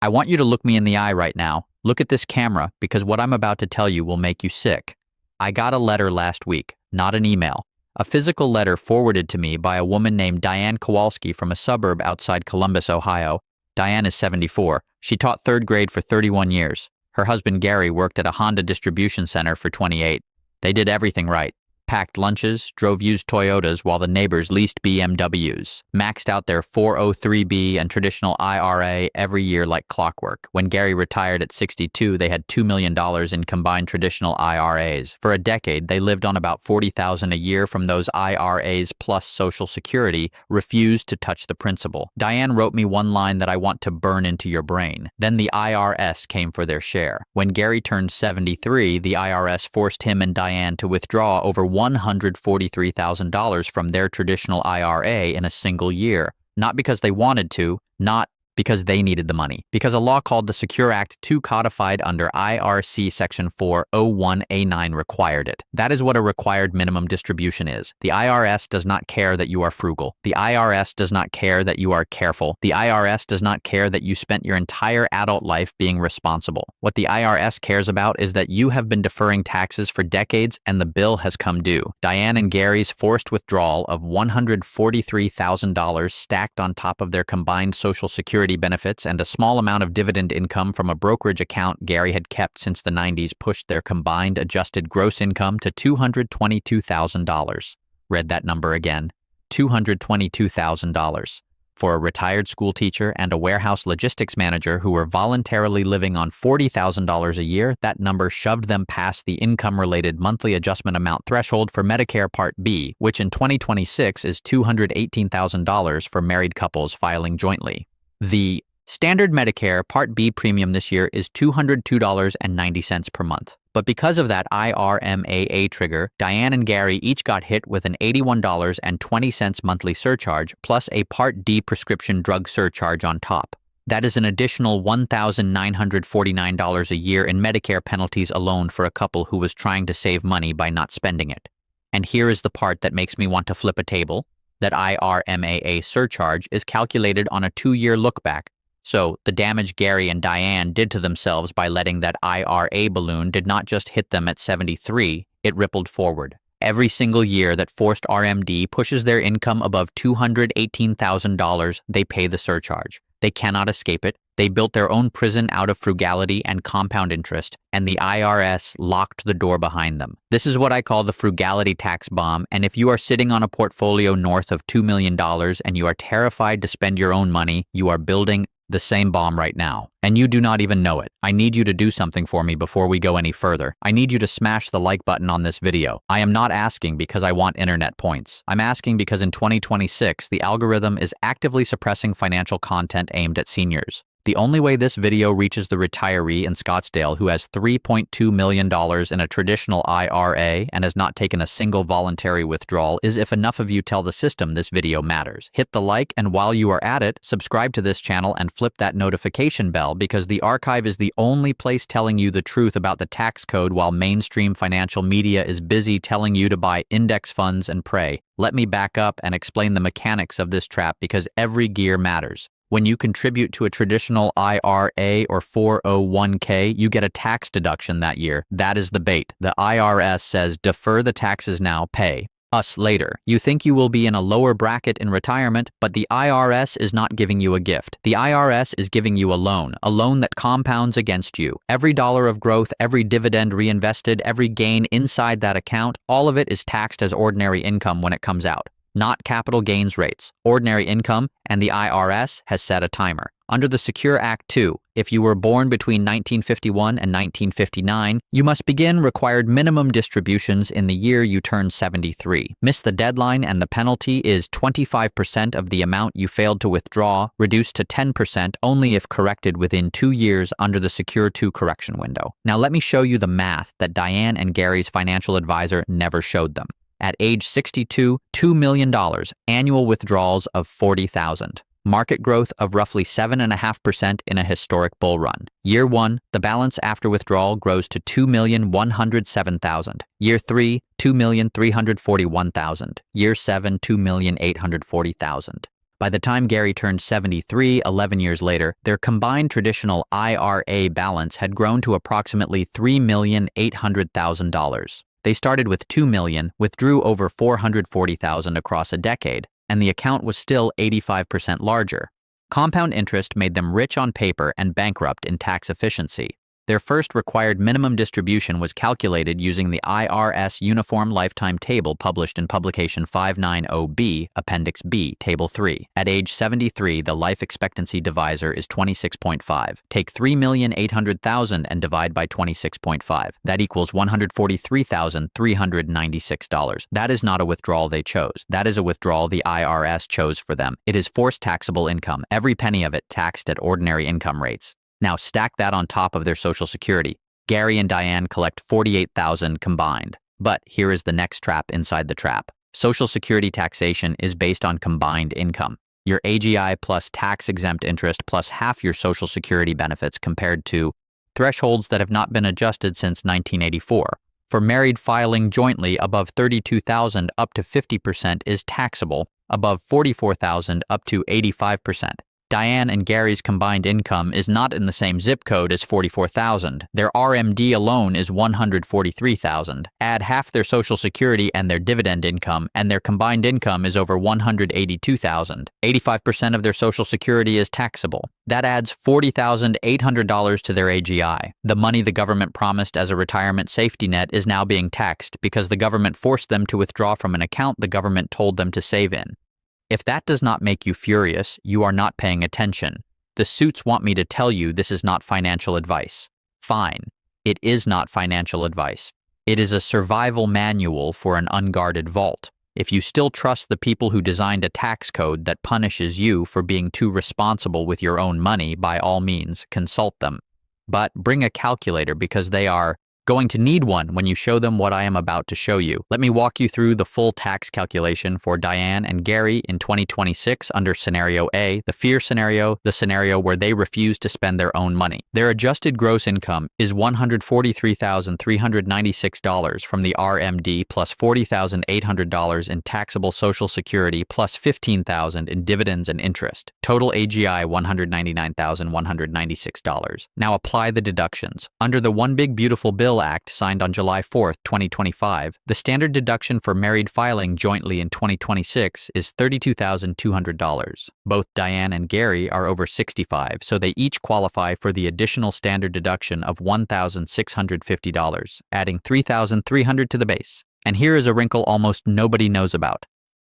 I want you to look me in the eye right now. Look at this camera, because what I'm about to tell you will make you sick. I got a letter last week, not an email. A physical letter forwarded to me by a woman named Diane Kowalski from a suburb outside Columbus, Ohio. Diane is 74. She taught third grade for 31 years. Her husband Gary worked at a Honda distribution center for 28. They did everything right. Packed lunches, drove used Toyotas while the neighbors leased BMWs, maxed out their 403B and traditional IRA every year like clockwork. When Gary retired at 62, they had $2 million in combined traditional IRAs. For a decade, they lived on about $40,000 a year from those IRAs plus Social Security, refused to touch the principal. Diane wrote me one line that I want to burn into your brain. Then the IRS came for their share. When Gary turned 73, the IRS forced him and Diane to withdraw over $143,000 from their traditional IRA in a single year. Not because they wanted to, not because they needed the money, because a law called the Secure Act II codified under IRC Section 401A9 required it. That is what a required minimum distribution is. The IRS does not care that you are frugal. The IRS does not care that you are careful. The IRS does not care that you spent your entire adult life being responsible. What the IRS cares about is that you have been deferring taxes for decades and the bill has come due. Diane and Gary's forced withdrawal of $143,000 stacked on top of their combined Social Security benefits and a small amount of dividend income from a brokerage account Gary had kept since the 90s pushed their combined adjusted gross income to $222,000. Read that number again, $222,000. For a retired school teacher and a warehouse logistics manager who were voluntarily living on $40,000 a year, that number shoved them past the income-related monthly adjustment amount threshold for Medicare Part B, which in 2026 is $218,000 for married couples filing jointly. The standard Medicare Part B premium this year is $202.90 per month. But because of that IRMAA trigger, Diane and Gary each got hit with an $81.20 monthly surcharge plus a Part D prescription drug surcharge on top. That is an additional $1,949 a year in Medicare penalties alone for a couple who was trying to save money by not spending it. And here is the part that makes me want to flip a table. That IRMAA surcharge is calculated on a 2-year look-back. So the damage Gary and Diane did to themselves by letting that IRA balloon did not just hit them at 73, it rippled forward. Every single year that forced RMD pushes their income above $218,000, they pay the surcharge. They cannot escape it. They built their own prison out of frugality and compound interest, and the IRS locked the door behind them. This is what I call the frugality tax bomb, and if you are sitting on a portfolio north of $2 million and you are terrified to spend your own money, you are building the same bomb right now, and you do not even know it. I need you to do something for me before we go any further. I need you to smash the like button on this video. I am not asking because I want internet points. I'm asking because in 2026, the algorithm is actively suppressing financial content aimed at seniors. The only way this video reaches the retiree in Scottsdale who has $3.2 million in a traditional IRA and has not taken a single voluntary withdrawal is if enough of you tell the system this video matters. Hit the like, and while you are at it, subscribe to this channel and flip that notification bell, because the archive is the only place telling you the truth about the tax code while mainstream financial media is busy telling you to buy index funds and pray. Let me back up and explain the mechanics of this trap, because every gear matters. When you contribute to a traditional IRA or 401k, you get a tax deduction that year. That is the bait. The IRS says, defer the taxes now, pay us later. You think you will be in a lower bracket in retirement, but the IRS is not giving you a gift. The IRS is giving you a loan that compounds against you. Every dollar of growth, every dividend reinvested, every gain inside that account, all of it is taxed as ordinary income when it comes out. Not capital gains rates, ordinary income, and the IRS has set a timer. Under the Secure Act II, if you were born between 1951 and 1959, you must begin required minimum distributions in the year you turn 73. Miss the deadline and the penalty is 25% of the amount you failed to withdraw, reduced to 10% only if corrected within 2 years under the Secure II correction window. Now let me show you the math that Diane and Gary's financial advisor never showed them. At age 62, $2 million, annual withdrawals of $40,000. Market growth of roughly 7.5% in a historic bull run. Year 1, the balance after withdrawal grows to $2,107,000. Year 3, $2,341,000. Year 7, $2,840,000. By the time Gary turned 73, 11 years later, their combined traditional IRA balance had grown to approximately $3,800,000. They started with $2 million, withdrew over $440,000 across a decade, and the account was still 85% larger. Compound interest made them rich on paper and bankrupt in tax efficiency. Their first required minimum distribution was calculated using the IRS Uniform Lifetime Table published in Publication 590B, Appendix B, Table 3. At age 73, the life expectancy divisor is 26.5. Take $3,800,000 and divide by 26.5. That equals $143,396. That is not a withdrawal they chose. That is a withdrawal the IRS chose for them. It is forced taxable income, every penny of it taxed at ordinary income rates. Now stack that on top of their Social Security. Gary and Diane collect $48,000 combined. But here is the next trap inside the trap. Social Security taxation is based on combined income. Your AGI plus tax-exempt interest plus half your Social Security benefits compared to thresholds that have not been adjusted since 1984. For married filing jointly, above $32,000 up to 50% is taxable, above $44,000 up to 85%. Diane and Gary's combined income is not in the same zip code as $44,000. Their RMD alone is $143,000. Add half their Social Security and their dividend income, and their combined income is over $182,000. 85% of their Social Security is taxable. That adds $40,800 to their AGI. The money the government promised as a retirement safety net is now being taxed because the government forced them to withdraw from an account the government told them to save in. If that does not make you furious, you are not paying attention. The suits want me to tell you this is not financial advice. Fine, it is not financial advice. It is a survival manual for an unguarded vault. If you still trust the people who designed a tax code that punishes you for being too responsible with your own money, by all means, consult them. But bring a calculator because they are going to need one when you show them what I am about to show you. Let me walk you through the full tax calculation for Diane and Gary in 2026 under Scenario A, the fear scenario, the scenario where they refuse to spend their own money. Their adjusted gross income is $143,396 from the RMD plus $40,800 in taxable Social Security plus $15,000 in dividends and interest. Total AGI $199,196. Now apply the deductions. Under the One Big Beautiful Bill Act signed on July 4, 2025, the standard deduction for married filing jointly in 2026 is $32,200. Both Diane and Gary are over 65, so they each qualify for the additional standard deduction of $1,650, adding $3,300 to the base. And here is a wrinkle almost nobody knows about.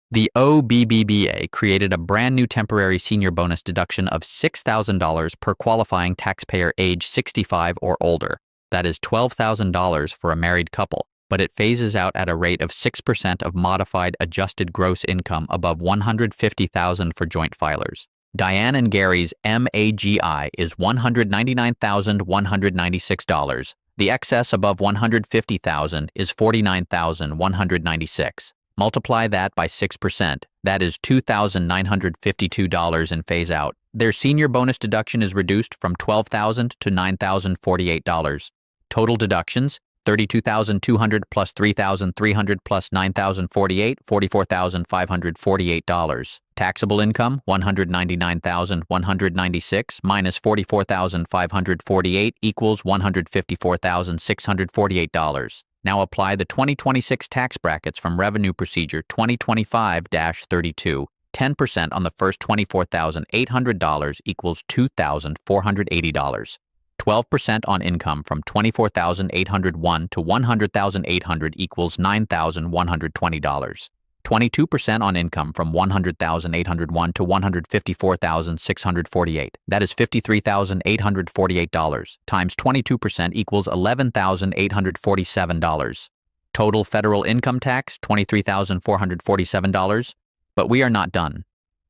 The OBBBA created a brand new temporary senior bonus deduction of $6,000 per qualifying taxpayer age 65 or older. That is $12,000 for a married couple, but it phases out at a rate of 6% of modified adjusted gross income above $150,000 for joint filers. Diane and Gary's MAGI is $199,196. The excess above $150,000 is $49,196. Multiply that by 6%. That is $2,952 in phase out. Their senior bonus deduction is reduced from $12,000 to $9,048. Total deductions, $32,200 plus $3,300 plus $9,048, $44,548. Taxable income, $199,196 minus $44,548 equals $154,648. Now apply the 2026 tax brackets from Revenue Procedure 2025-32. 10% on the first $24,800 equals $2,480. 12% on income from $24,801 to $100,800 equals $9,120. 22% on income from $100,801 to $154,648. That is $53,848. Times 22% equals $11,847. Total federal income tax, $23,447. But we are not done.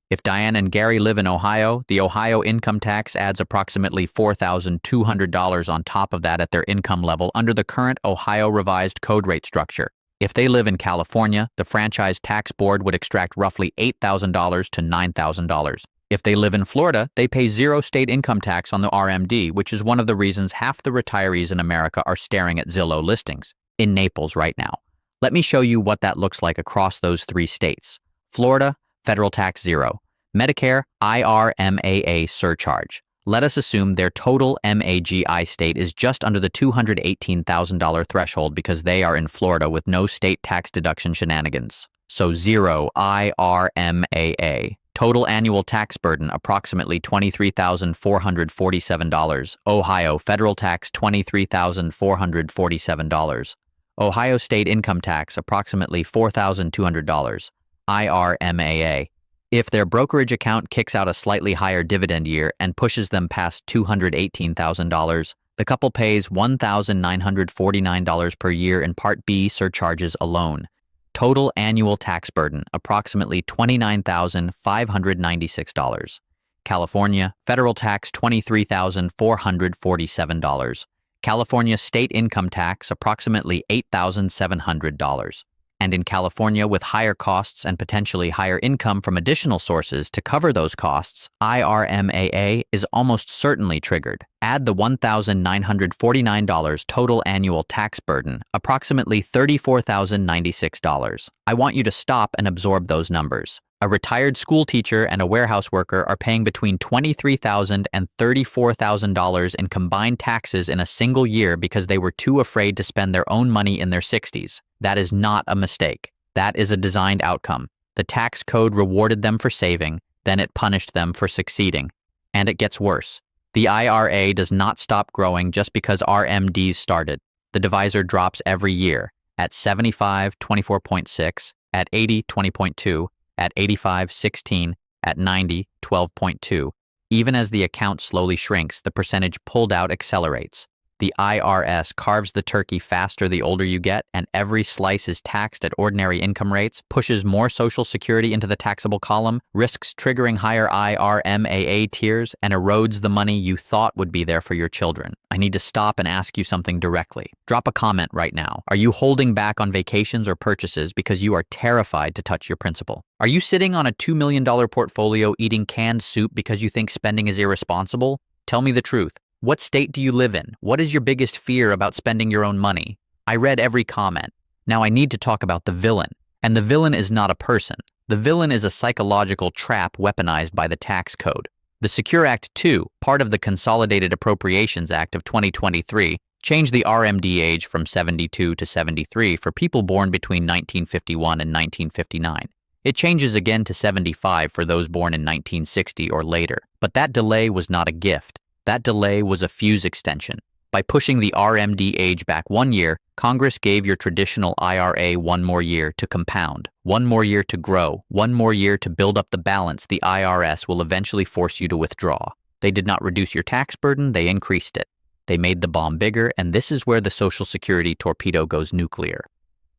If Diane and Gary live in Ohio, the Ohio income tax adds approximately $4,200 on top of that at their income level under the current Ohio revised code rate structure. If they live in California, the Franchise Tax Board would extract roughly $8,000 to $9,000. If they live in Florida, they pay zero state income tax on the RMD, which is one of the reasons half the retirees in America are staring at Zillow listings in Naples right now. Let me show you what that looks like across those three states. Florida, federal tax 0. Medicare IRMAA surcharge. Let us assume their total MAGI state is just under the $218,000 threshold because they are in Florida with no state tax deduction shenanigans. So 0 IRMAA. Total annual tax burden approximately $23,447. Ohio federal tax $23,447. Ohio state income tax approximately $4,200. IRMAA. If their brokerage account kicks out a slightly higher dividend year and pushes them past $218,000, the couple pays $1,949 per year in Part B surcharges alone. Total annual tax burden, approximately $29,596. California, federal tax $23,447. California state income tax, approximately $8,700. And in California, with higher costs and potentially higher income from additional sources to cover those costs, IRMAA is almost certainly triggered. Add the $1,949 total annual tax burden, approximately $34,096. I want you to stop and absorb those numbers. A retired school teacher and a warehouse worker are paying between $23,000 and $34,000 in combined taxes in a single year because they were too afraid to spend their own money in their 60s. That is not a mistake. That is a designed outcome. The tax code rewarded them for saving, then it punished them for succeeding. And it gets worse. The IRA does not stop growing just because RMDs started. The divisor drops every year. At 75, 24.6, at 80, 20.2, at 85, 16, at 90, 12.2. Even as the account slowly shrinks, the percentage pulled out accelerates. The IRS carves the turkey faster the older you get, and every slice is taxed at ordinary income rates, pushes more Social Security into the taxable column, risks triggering higher IRMAA tiers, and erodes the money you thought would be there for your children. I need to stop and ask you something directly. Drop a comment right now. Are you holding back on vacations or purchases because you are terrified to touch your principal? Are you sitting on a $2 million portfolio eating canned soup because you think spending is irresponsible? Tell me the truth. What state do you live in? What is your biggest fear about spending your own money? I read every comment. Now I need to talk about the villain. And the villain is not a person. The villain is a psychological trap weaponized by the tax code. The Secure Act 2, part of the Consolidated Appropriations Act of 2023, changed the RMD age from 72 to 73 for people born between 1951 and 1959. It changes again to 75 for those born in 1960 or later. But that delay was not a gift. That delay was a fuse extension. By pushing the RMD age back 1 year, Congress gave your traditional IRA 1 more year to compound, 1 more year to grow, 1 more year to build up the balance the IRS will eventually force you to withdraw. They did not reduce your tax burden, they increased it. They made the bomb bigger, and this is where the Social Security torpedo goes nuclear.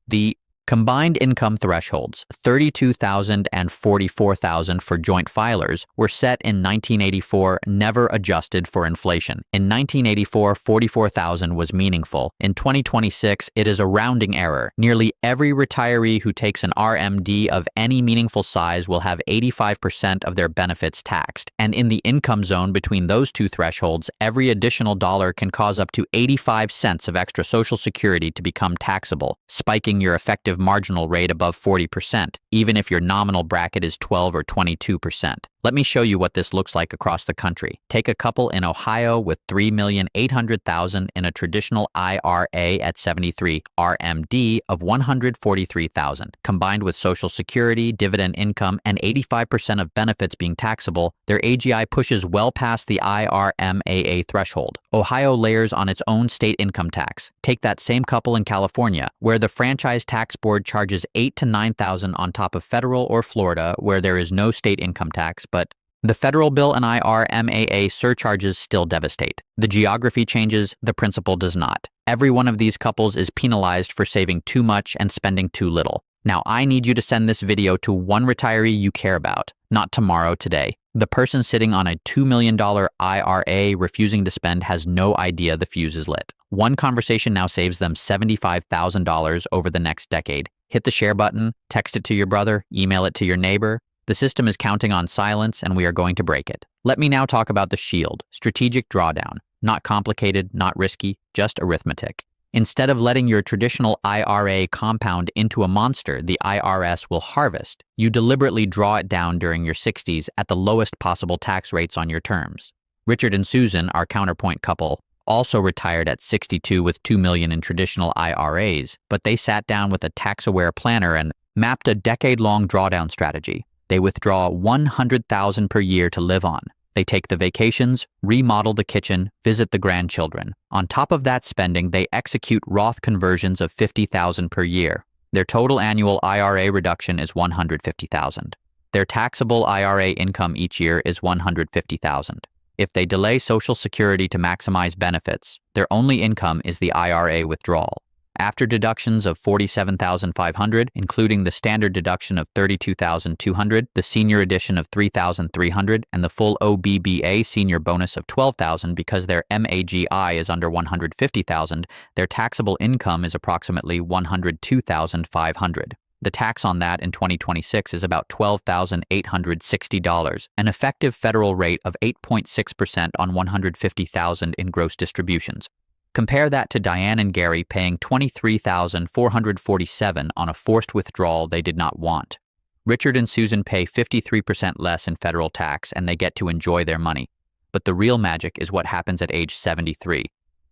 The combined income thresholds, $32,000 and $44,000 for joint filers, were set in 1984, never adjusted for inflation. In 1984, $44,000 was meaningful. In 2026, it is a rounding error. Nearly every retiree who takes an RMD of any meaningful size will have 85% of their benefits taxed. And in the income zone between those two thresholds, every additional dollar can cause up to 85 cents of extra Social Security to become taxable, spiking your effective marginal rate above 40%, even if your nominal bracket is 12 or 22%. Let me show you what this looks like across the country. Take a couple in Ohio with $3,800,000 in a traditional IRA at 73, RMD of $143,000. Combined with Social Security, dividend income, and 85% of benefits being taxable, their AGI pushes well past the IRMAA threshold. Ohio layers on its own state income tax. Take that same couple in California, where the franchise tax board charges $8,000 to $9,000 on top of federal, or Florida, where there is no state income tax, but the federal bill and IRMAA surcharges still devastate. The geography changes, the principle does not. Every one of these couples is penalized for saving too much and spending too little. Now I need you to send this video to one retiree you care about, not tomorrow, today. The person sitting on a $2 million IRA refusing to spend has no idea the fuse is lit. One conversation now saves them $75,000 over the next decade. Hit the share button, text it to your brother, email it to your neighbor. The system is counting on silence, and we are going to break it. Let me now talk about the SHIELD, strategic drawdown. Not complicated, not risky, just arithmetic. Instead of letting your traditional IRA compound into a monster the IRS will harvest, you deliberately draw it down during your 60s at the lowest possible tax rates on your terms. Richard and Susan, our counterpoint couple, also retired at 62 with $2 million in traditional IRAs, but they sat down with a tax-aware planner and mapped a decade-long drawdown strategy. They withdraw $100,000 per year to live on. They take the vacations, remodel the kitchen, visit the grandchildren. On top of that spending, they execute Roth conversions of $50,000 per year. Their total annual IRA reduction is $150,000. Their taxable IRA income each year is $150,000. If they delay Social Security to maximize benefits, their only income is the IRA withdrawal. After deductions of $47,500, including the standard deduction of $32,200, the senior addition of $3,300, and the full OBBA senior bonus of $12,000 because their MAGI is under $150,000, their taxable income is approximately $102,500. The tax on that in 2026 is about $12,860, an effective federal rate of 8.6% on $150,000 in gross distributions. Compare that to Diane and Gary paying $23,447 on a forced withdrawal they did not want. Richard and Susan pay 53% less in federal tax and they get to enjoy their money. But the real magic is what happens at age 73.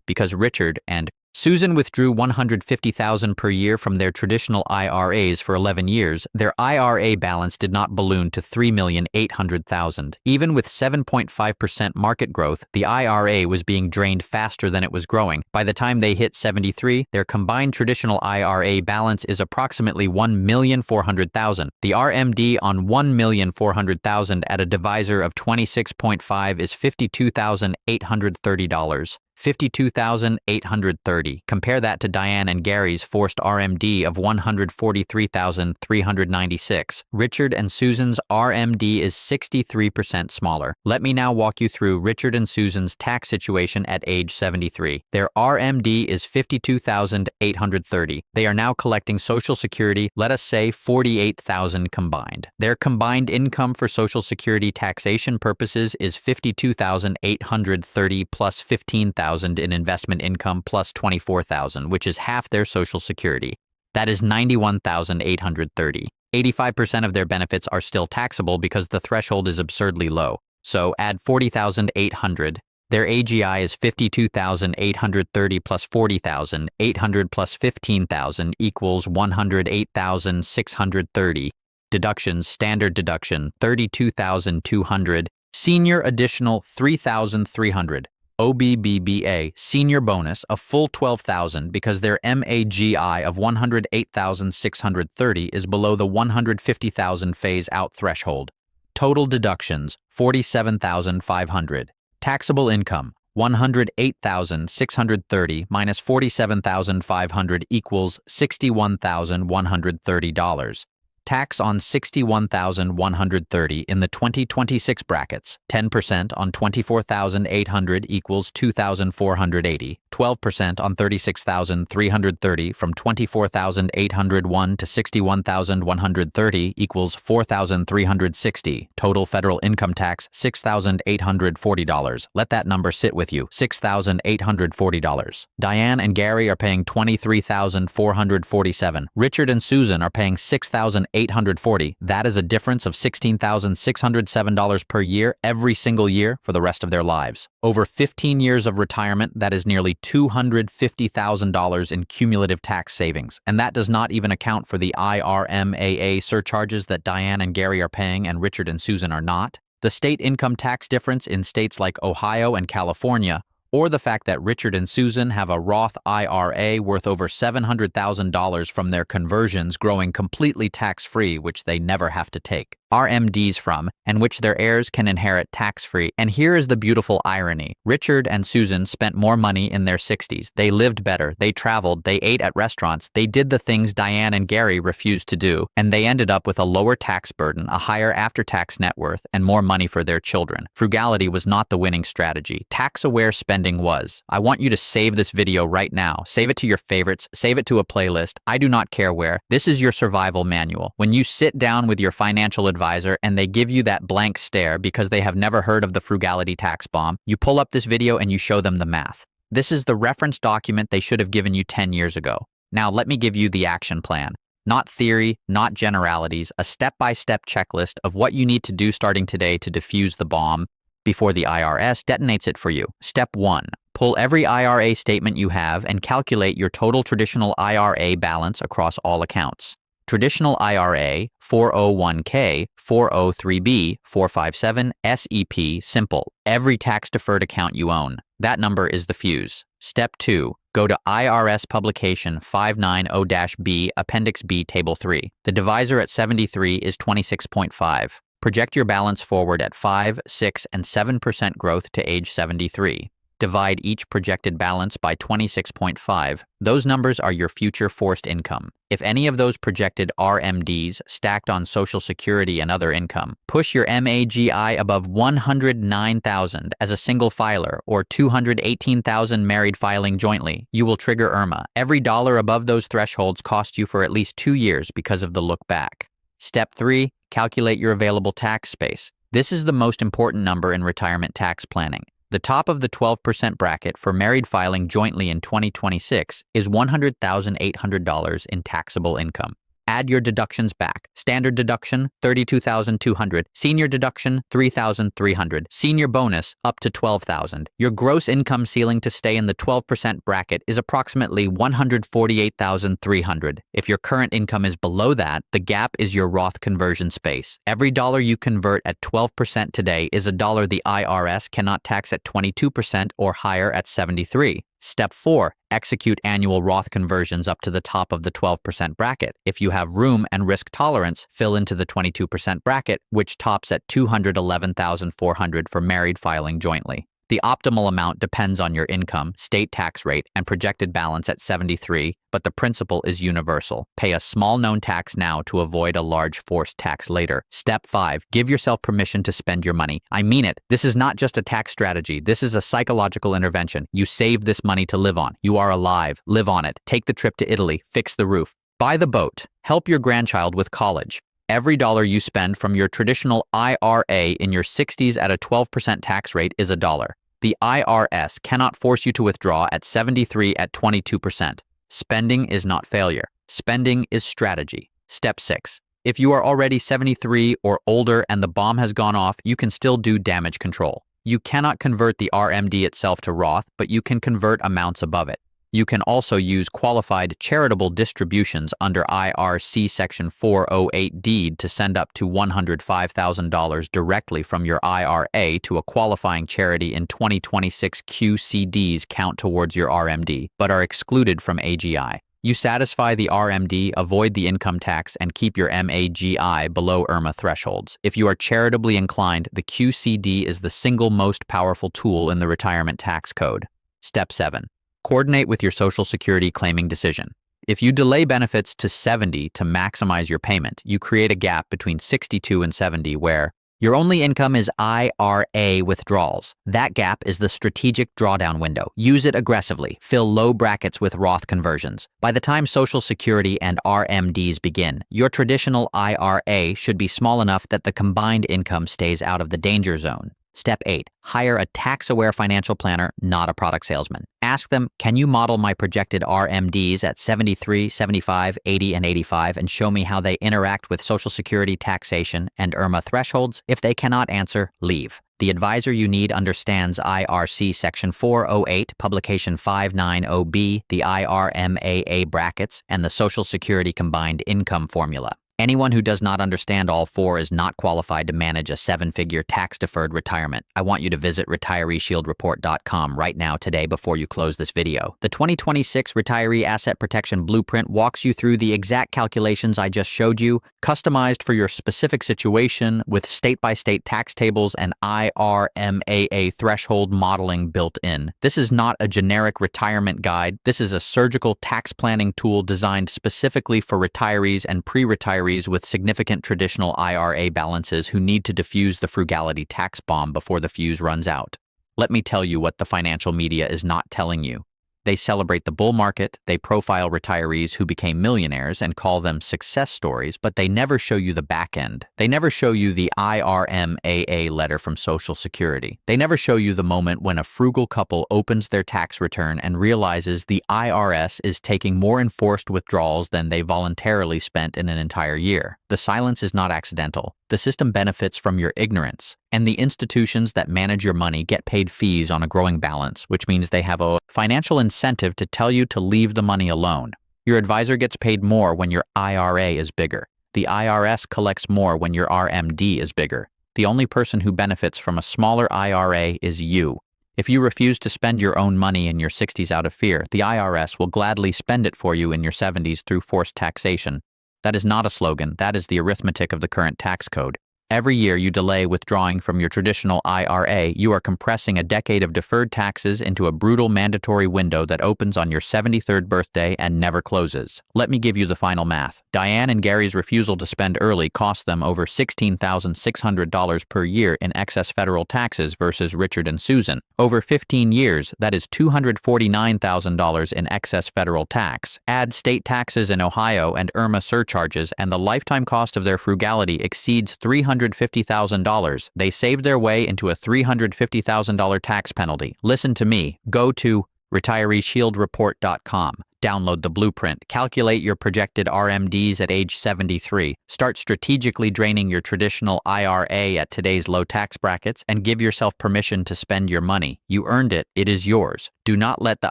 Because Richard and Susan withdrew $150,000 per year from their traditional IRAs for 11 years, their IRA balance did not balloon to $3,800,000. Even with 7.5% market growth, the IRA was being drained faster than it was growing. By the time they hit 73, their combined traditional IRA balance is approximately $1,400,000. The RMD on $1,400,000 at a divisor of 26.5 is $52,830. $52,830. Compare that to Diane and Gary's forced RMD of $143,396. Richard and Susan's RMD is 63% smaller. Let me now walk you through Richard and Susan's tax situation at age 73. Their RMD is $52,830. They are now collecting Social Security, let us say $48,000 combined. Their combined income for Social Security taxation purposes is $52,830 plus $15,000 in investment income plus $24,000, which is half their Social Security. That is $91,830. 85% of their benefits are still taxable because the threshold is absurdly low. So add $40,800. Their AGI is $52,830 plus $40,800 plus $15,000 equals $108,630. Deductions, standard deduction, $32,200. Senior additional $3,300. OBBBA, senior bonus, a full $12,000 because their MAGI of $108,630 is below the $150,000 phase-out threshold. Total deductions, $47,500. Taxable income, $108,630 minus $47,500 equals $61,130. Tax on $61,130 in the 2026 brackets. 10% on $24,800 equals $2,480. 12% on $36,330 from $24,801 to $61,130 equals $4,360. Total federal income tax, $6,840. Let that number sit with you, $6,840. Diane and Gary are paying $23,447. Richard and Susan are paying $6,840. That is a difference of $16,607 per year every single year for the rest of their lives. Over 15 years of retirement, that is nearly $250,000 in cumulative tax savings, and that does not even account for the IRMAA surcharges that Diane and Gary are paying and Richard and Susan are not, the state income tax difference in states like Ohio and California, or the fact that Richard and Susan have a Roth IRA worth over $700,000 from their conversions growing completely tax-free, which they never have to take RMDs from, and which their heirs can inherit tax-free. And here is the beautiful irony. Richard and Susan spent more money in their 60s. They lived better, they traveled, they ate at restaurants, they did the things Diane and Gary refused to do, and they ended up with a lower tax burden, a higher after-tax net worth, and more money for their children. Frugality was not the winning strategy. Tax-aware spending was. I want you to save this video right now. Save it to your favorites, save it to a playlist. I do not care where. This is your survival manual. When you sit down with your financial advisor and they give you that blank stare because they have never heard of the Frugality Tax Bomb, you pull up this video and you show them the math. This is the reference document they should have given you 10 years ago. Now let me give you the action plan. Not theory, not generalities, a step-by-step checklist of what you need to do starting today to defuse the bomb before the IRS detonates it for you. Step 1. Pull every IRA statement you have and calculate your total traditional IRA balance across all accounts. Traditional IRA, 401k, 403b, 457, SEP, simple. Every tax-deferred account you own. That number is the fuse. Step 2. Go to IRS Publication 590-B, Appendix B, Table 3. The divisor at 73 is 26.5. Project your balance forward at 5, 6, and 7% growth to age 73. Divide each projected balance by 26.5. Those numbers are your future forced income. If any of those projected RMDs stacked on Social Security and other income, push your MAGI above 109,000 as a single filer or 218,000 married filing jointly, you will trigger IRMA. Every dollar above those thresholds costs you for at least 2 years because of the look back. Step 3. Calculate your available tax space. This is the most important number in retirement tax planning. The top of the 12% bracket for married filing jointly in 2026 is $100,800 in taxable income. Add your deductions back. Standard deduction, $32,200. Senior deduction, $3,300. Senior bonus, up to $12,000. Your gross income ceiling to stay in the 12% bracket is approximately $148,300. If your current income is below that, the gap is your Roth conversion space. Every dollar you convert at 12% today is a dollar the IRS cannot tax at 22% or higher at 73%. Step 4. Execute annual Roth conversions up to the top of the 12% bracket. If you have room and risk tolerance, fill into the 22% bracket, which tops at $211,400 for married filing jointly. The optimal amount depends on your income, state tax rate, and projected balance at 73, but the principle is universal. Pay a small known tax now to avoid a large forced tax later. Step 5. Give yourself permission to spend your money. I mean it. This is not just a tax strategy. This is a psychological intervention. You save this money to live on. You are alive. Live on it. Take the trip to Italy. Fix the roof. Buy the boat. Help your grandchild with college. Every dollar you spend from your traditional IRA in your 60s at a 12% tax rate is a dollar. The IRS cannot force you to withdraw at 73 at 22%. Spending is not failure. Spending is strategy. Step 6. If you are already 73 or older and the bomb has gone off, you can still do damage control. You cannot convert the RMD itself to Roth, but you can convert amounts above it. You can also use qualified charitable distributions under IRC Section 408 deed to send up to $105,000 directly from your IRA to a qualifying charity in 2026. QCDs count towards your RMD, but are excluded from AGI. You satisfy the RMD, avoid the income tax, and keep your MAGI below IRMA thresholds. If you are charitably inclined, the QCD is the single most powerful tool in the retirement tax code. Step 7. Coordinate with your Social Security claiming decision. If you delay benefits to 70 to maximize your payment, you create a gap between 62 and 70 where your only income is IRA withdrawals. That gap is the strategic drawdown window. Use it aggressively. Fill low brackets with Roth conversions. By the time Social Security and RMDs begin, your traditional IRA should be small enough that the combined income stays out of the danger zone. Step 8. Hire a tax-aware financial planner, not a product salesman. Ask them, can you model my projected RMDs at 73, 75, 80, and 85 and show me how they interact with Social Security taxation and IRMA thresholds? If they cannot answer, leave. The advisor you need understands IRC Section 408, Publication 590B, the IRMAA brackets, and the Social Security combined income formula. Anyone who does not understand all four is not qualified to manage a 7-figure tax-deferred retirement. I want you to visit retireeshieldreport.com right now today before you close this video. The 2026 Retiree Asset Protection Blueprint walks you through the exact calculations I just showed you, customized for your specific situation with state-by-state tax tables and IRMAA threshold modeling built in. This is not a generic retirement guide. This is a surgical tax planning tool designed specifically for retirees and pre-retirees with significant traditional IRA balances who need to defuse the frugality tax bomb before the fuse runs out. Let me tell you what the financial media is not telling you. They celebrate the bull market, they profile retirees who became millionaires and call them success stories, but they never show you the back end. They never show you the IRMAA letter from Social Security. They never show you the moment when a frugal couple opens their tax return and realizes the IRS is taking more enforced withdrawals than they voluntarily spent in an entire year. The silence is not accidental. The system benefits from your ignorance, and the institutions that manage your money get paid fees on a growing balance, which means they have a financial incentive to tell you to leave the money alone. Your advisor gets paid more when your IRA is bigger. The IRS collects more when your RMD is bigger. The only person who benefits from a smaller IRA is you. If you refuse to spend your own money in your 60s out of fear, the IRS will gladly spend it for you in your 70s through forced taxation. That is not a slogan, that is the arithmetic of the current tax code. Every year you delay withdrawing from your traditional IRA, you are compressing a decade of deferred taxes into a brutal mandatory window that opens on your 73rd birthday and never closes. Let me give you the final math. Diane and Gary's refusal to spend early cost them over $16,600 per year in excess federal taxes versus Richard and Susan. Over 15 years, that is $249,000 in excess federal tax. Add state taxes in Ohio and IRMA surcharges, and the lifetime cost of their frugality exceeds $350,000. They saved their way into a $350,000 tax penalty. Listen to me. Go to retireeshieldreport.com. Download the blueprint. Calculate your projected RMDs at age 73. Start strategically draining your traditional IRA at today's low tax brackets and give yourself permission to spend your money. You earned it. It is yours. Do not let the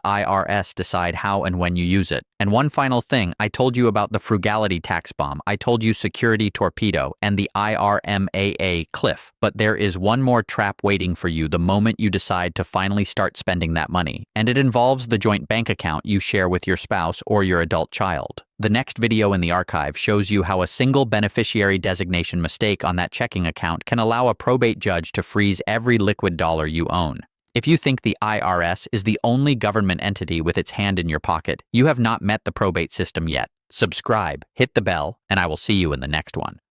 IRS decide how and when you use it. And one final thing, I told you about the frugality tax bomb. I told you security torpedo and the IRMAA cliff. But there is one more trap waiting for you the moment you decide to finally start spending that money. And it involves the joint bank account you share with your spouse or your adult child. The next video in the archive shows you how a single beneficiary designation mistake on that checking account can allow a probate judge to freeze every liquid dollar you own. If you think the IRS is the only government entity with its hand in your pocket, you have not met the probate system yet. Subscribe, hit the bell, and I will see you in the next one.